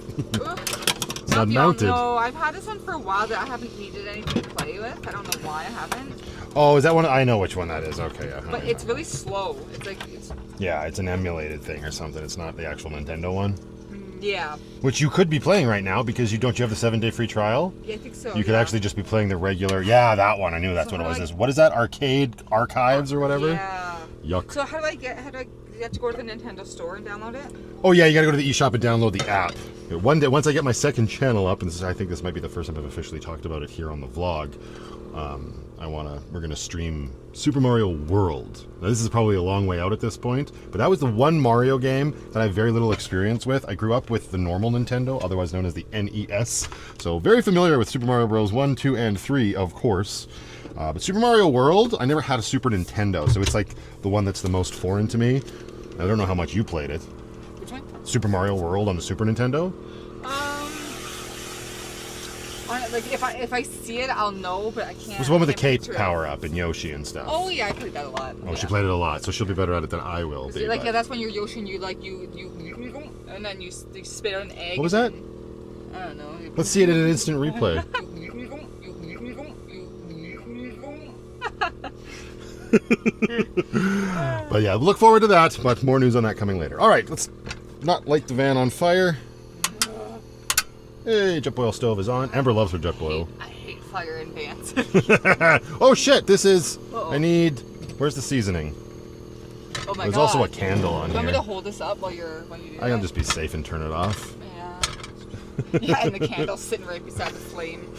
It's not mounted. No, I've had this one for a while that I haven't needed anything to play with. I don't know why I haven't. Oh, is that one? I know which one that is. Okay, yeah. But it's really slow. It's like... Yeah, it's an emulated thing or something. It's not the actual Nintendo one. Yeah. Which you could be playing right now because you have the 7-day free trial? Yeah, I think so. You could actually just be playing the regular. Yeah, that one. I knew that's what it was. What is that? Arcade Archives or whatever? Yeah. Yuck. So how do you have to go to the Nintendo store and download it? Oh yeah, you gotta go to the eShop and download the app. One day, once I get my second channel up, and I think this might be the first time I've officially talked about it here on the vlog, we're gonna stream Super Mario World. Now, this is probably a long way out at this point, but that was the one Mario game that I have very little experience with. I grew up with the normal Nintendo, otherwise known as the NES, so very familiar with Super Mario Bros. 1, 2, and 3, of course. But Super Mario World, I never had a Super Nintendo, so it's like the one that's the most foreign to me. I don't know how much you played it. Which one? Super Mario World on the Super Nintendo? Like if I see it, I'll know, but I can't. It was the one with the Kate power-up and Yoshi and stuff. Oh yeah, I played that a lot. Oh, yeah. She played it a lot, so she'll be better at it than I will be. Like, yeah, that's when you're Yoshi and you and then you spit out an egg. What was that? I don't know. Let's see it in an instant replay. But yeah, look forward to that, but more news on that coming later. All right, let's not light the van on fire. Hey, jet boil stove is on. Amber loves her jet boil. I hate fire in vans. Oh shit, this is... I need... Where's the seasoning? Oh my There's god. also a candle on here. here. You want me to hold this up while you do that? I can just be safe and turn it off. Yeah. Yeah, and the candle's sitting right beside the flame.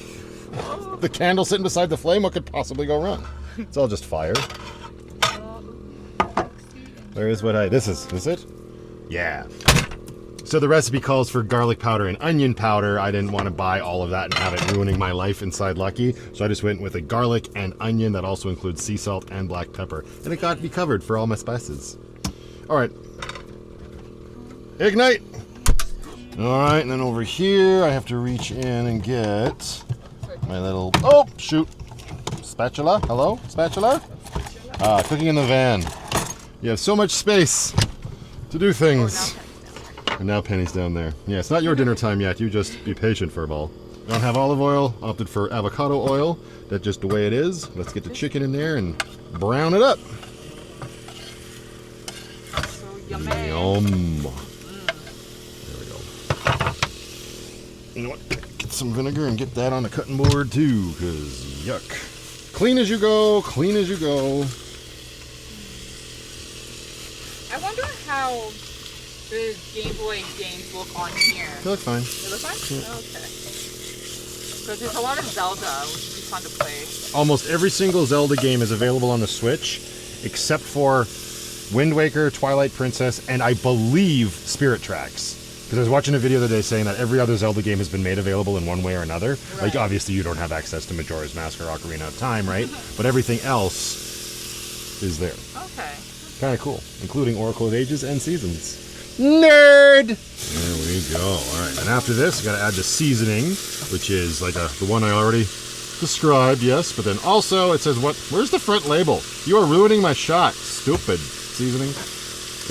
The candle sitting beside the flame? What could possibly go wrong? It's all just fire. Where is what I... This is it? Yeah. So the recipe calls for garlic powder and onion powder. I didn't want to buy all of that and have it ruining my life inside Lucky. So I just went with a garlic and onion that also includes sea salt and black pepper. And it got me covered for all my spices. All right. Ignite! All right, and then over here, I have to reach in and get my little... Oh, shoot. Spatula? Hello? Spatula? Cooking in the van. You have so much space to do things. And now Penny's down there. Yeah, it's not your dinner time yet. You just be patient, Furball. Don't have olive oil. Opted for avocado oil. That's just the way it is. Let's get the chicken in there and brown it up. So yummy. Yum. There we go. You know what? Get some vinegar and get that on the cutting board too, because yuck. Clean as you go, clean as you go. I wonder how the Game Boy games look on here. They look fine. They look fine? Yeah. Okay. Because there's a lot of Zelda, which would be fun to play. Almost every single Zelda game is available on the Switch, except for Wind Waker, Twilight Princess, and I believe Spirit Tracks. Because I was watching a video the other day saying that every other Zelda game has been made available in one way or another. Right. Like, obviously you don't have access to Majora's Mask or Ocarina of Time, right? But everything else is there. Okay. Kind of cool, including Oracle of Ages and Seasons. Nerd! There we go. All right, and after this, I got to add the seasoning, which is like the one I already described, yes. But then also it says what? Where's the front label? You are ruining my shot. Stupid seasoning.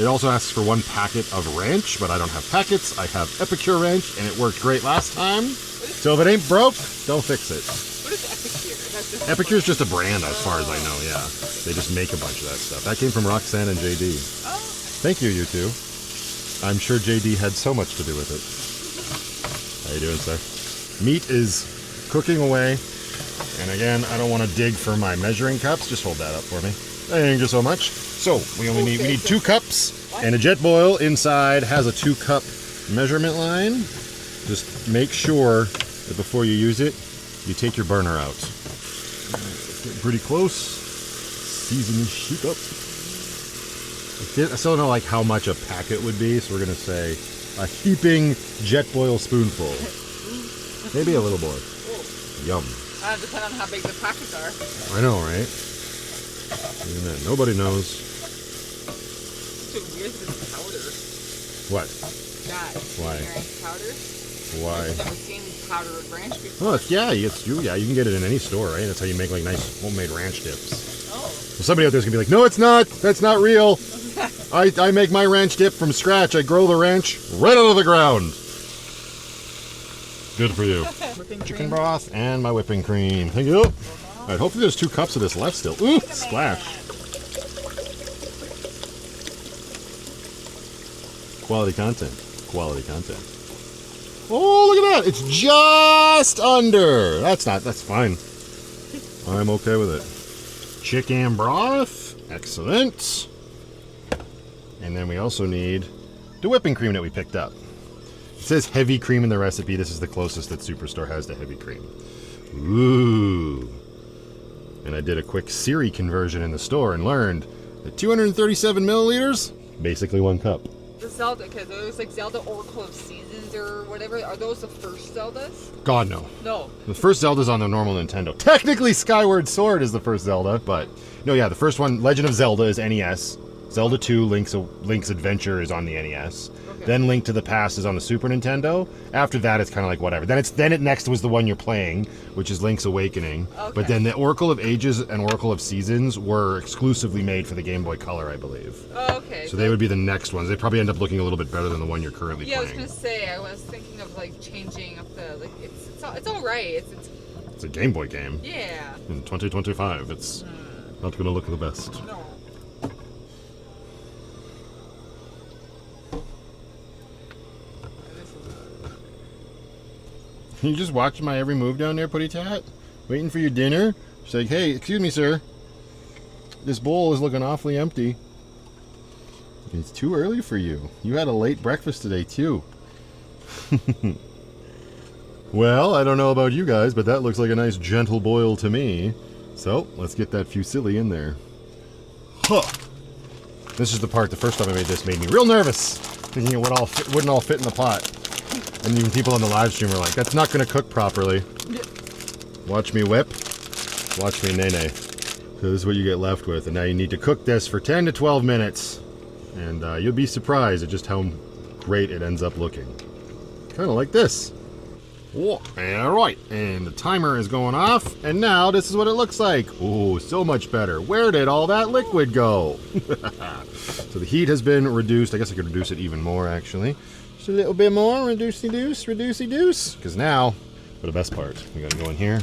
It also asks for 1 packet of ranch, but I don't have packets. I have Epicure ranch, and it worked great last time. So if it ain't broke, don't fix it. What is Epicure? That's just Epicure's just a brand, as far as I know. Yeah, they just make a bunch of that stuff. That came from Roxanne and JD. Oh. Thank you, you two. I'm sure JD had so much to do with it. How you doing, sir? Meat is cooking away. And again, I don't want to dig for my measuring cups. Just hold that up for me. Thank you so much. So, we need 2 cups. And a jet boil inside has a 2-cup measurement line. Just make sure that before you use it, you take your burner out. It's getting pretty close. Season this shit up. I still don't know like how much a packet would be, so we're gonna say a heaping jet boil spoonful. Maybe a little more. Yum. Depending on how big the packets are. I know, right? Even then, nobody knows. It's too weird this powder. What? That. Why? Powder. Why? I've never seen powdered ranch before. Oh, you can get it in any store, right? That's how you make like nice homemade ranch dips. Oh. Well, somebody out there's gonna be like, no, it's not. That's not real. I make my ranch dip from scratch. I grow the ranch right out of the ground. Good for you. Chicken broth and my whipping cream. Thank you. All right, hopefully there's 2 cups of this left still. Ooh, splash. Quality content. Quality content. Oh, look at that. It's just under. That's fine. I'm okay with it. Chicken broth. Excellent. And then we also need the whipping cream that we picked up. It says heavy cream in the recipe. This is the closest that Superstore has to heavy cream. Ooh. And I did a quick Siri conversion in the store and learned that 237 milliliters, basically 1 cup. The Zelda, because those like Zelda Oracle of Seasons or whatever, are those the first Zeldas? God, no. No. The first Zelda's on the normal Nintendo. Technically, Skyward Sword is the first Zelda, but no, yeah, the first one, Legend of Zelda, is NES. Zelda 2, Link's Adventure, is on the NES. Okay. Then Link to the Past is on the Super Nintendo. After that, it's kind of like whatever. Then it next was the one you're playing, which is Link's Awakening. Okay. But then the Oracle of Ages and Oracle of Seasons were exclusively made for the Game Boy Color, I believe. Okay. So they would be the next ones. They probably end up looking a little bit better than the one you're currently playing. Yeah, I was gonna say. I was thinking of like changing up the like. It's all right. It's a Game Boy game. Yeah. In 2025, it's not gonna look the best. No. You just watching my every move down there, Putty Tat? Waiting for your dinner? She's like, hey, excuse me, sir. This bowl is looking awfully empty. It's too early for you. You had a late breakfast today, too. Well, I don't know about you guys, but that looks like a nice gentle boil to me. So, let's get that fusilli in there. Huh. This is the part, the first time I made this, made me real nervous. Thinking it wouldn't all fit in the pot. And even people on the live stream were like, that's not going to cook properly. Watch me whip. Watch me nay-nay. So this is what you get left with. And now you need to cook this for 10 to 12 minutes. And you'll be surprised at just how great it ends up looking. Kind of like this. Oh, all right, and the timer is going off, and now this is what it looks like. Oh, so much better. Where did all that liquid go? So the heat has been reduced. I guess I could reduce it even more, actually. Just a little bit more, reducey-deuce. Because now, for the best part, we gotta go in here,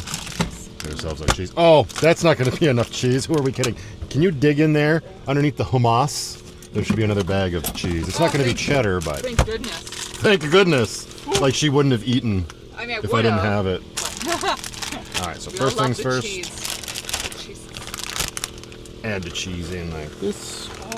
get ourselves our cheese. Oh, that's not gonna be enough cheese. Who are we kidding? Can you dig in there, underneath the hummus? There should be another bag of cheese. It's not gonna be cheddar, but... Thank goodness. Thank goodness. Like she wouldn't have eaten if I didn't have it. All right, so first things first. Cheese. Add the cheese in like this. There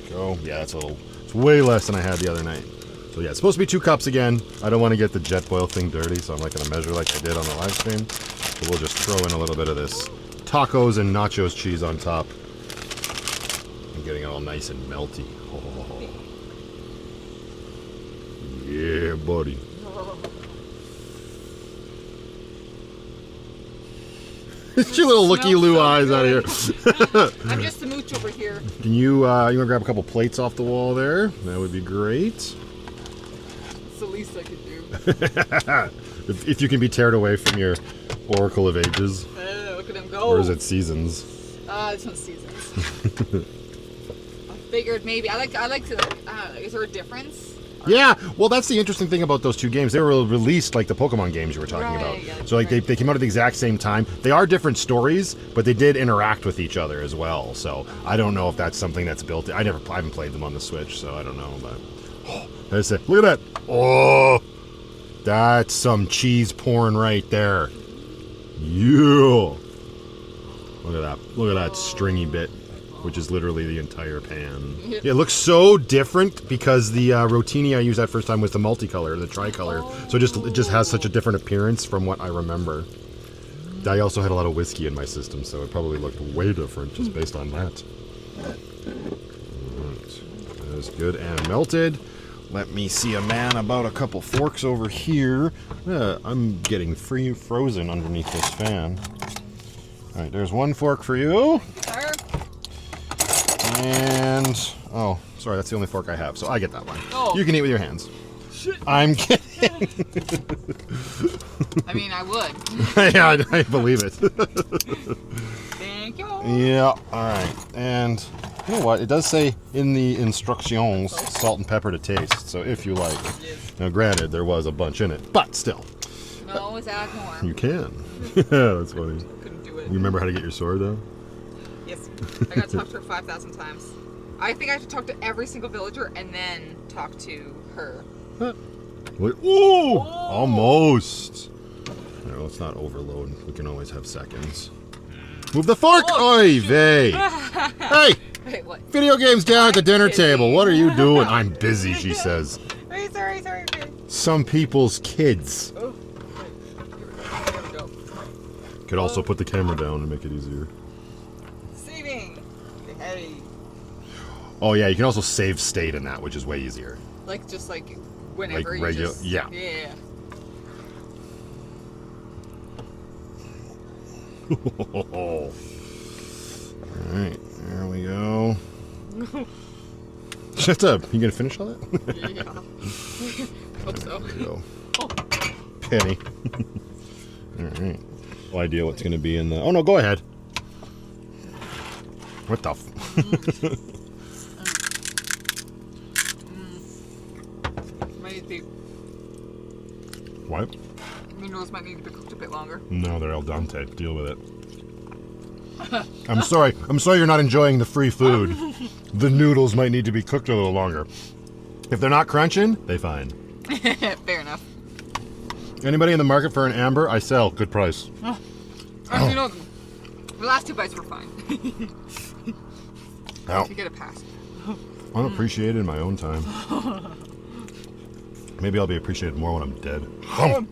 we go. Yeah, that's a little. It's way less than I had the other night. So yeah, it's supposed to be 2 cups again. I don't want to get the jet boil thing dirty, so I'm not going to measure like I did on the live stream. So we'll just throw in a little bit of this tacos and nachos cheese on top. I'm getting it all nice and melty. Oh. Yeah, buddy. Get your little looky-loo eyes out of here. I'm just a mooch over here. Can you want to grab a couple plates off the wall there? That would be great. It's the least I could do. if you can be teared away from your Oracle of Ages. Look at him go. Or is it Seasons? This one's Seasons. I figured maybe. I like to, is there a difference? Yeah, well, that's the interesting thing about those 2 games. They were released like the Pokemon games you were talking about. Yeah, so like they came out at the exact same time. They are different stories, but they did interact with each other as well. So I don't know if that's something that's built in. I haven't played them on the Switch, so I don't know. But that's it. Look at that. Oh, that's some cheese porn right there. Yeah. Look at that. Look at that stringy bit, which is literally the entire pan. Yeah, it looks so different because the rotini I used that first time was the multicolor, the tricolor. So it just has such a different appearance from what I remember. I also had a lot of whiskey in my system, so it probably looked way different just based on that. Right. That is good and melted. Let me see a man about a couple forks over here. I'm getting frozen underneath this fan. All right, there's 1 fork for you. Sir? And, oh, sorry, that's the only fork I have, so I get that one. Oh. You can eat with your hands. I'm kidding. I mean, I would. Yeah, I believe it. Thank you. Yeah, all right. And you know what? It does say in the instructions, salt and pepper to taste, so if you like. Now, granted, there was a bunch in it, but still. You can always add more. You can. That's funny. Couldn't do it. You remember how to get your sword, though? Yes. I got to talk to her 5,000 times. I think I have to talk to every single villager and then talk to her. Huh. Wait, ooh! Almost. All right, let's not overload. We can always have seconds. Move the fork! Oy vey! Hey! Wait, what? Video games down at the dinner busy. table. What are you doing? I'm busy, she says. Sorry. Some people's kids. Oh, wait. There we go. Could also put the camera down and make it easier. Saving. Hey. Oh yeah, you can also save state in that, which is way easier. Like, just like whenever you regular, just... yeah. Yeah. All right, there we go. Shut up. You gonna finish all that? Yeah. Hope so. There we go. Oh. Penny. All right. No idea what's gonna be in the. Oh no, go ahead. What the? Might need to be... What? The noodles might need to be cooked a bit longer. No, they're al dente. Deal with it. I'm sorry. You're not enjoying the free food. The noodles might need to be cooked a little longer. If they're not crunching, they fine. Fair enough. Anybody in the market for an amber? I sell. Good price. Actually, no. The last 2 bites were fine. Ow. You get a pass. Unappreciated in my own time. Maybe I'll be appreciated more when I'm dead. Wow.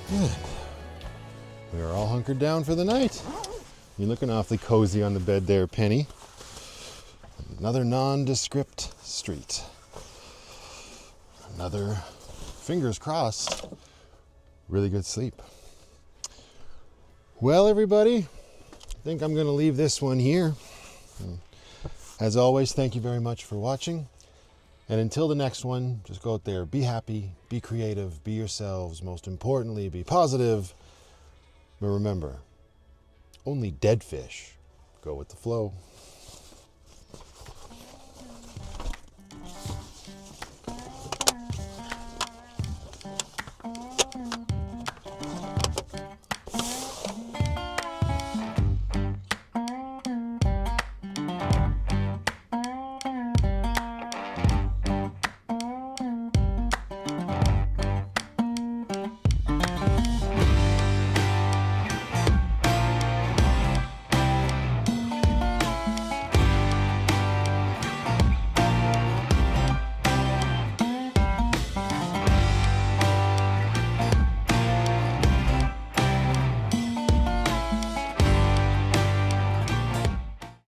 Good. We are all hunkered down for the night. You're looking awfully cozy on the bed there, Penny. Another nondescript street. Another, fingers crossed, really good sleep. Well, everybody, I think I'm going to leave this one here. As always, thank you very much for watching. And until the next one, just go out there, be happy, be creative, be yourselves. Most importantly, be positive. But remember, only dead fish go with the flow.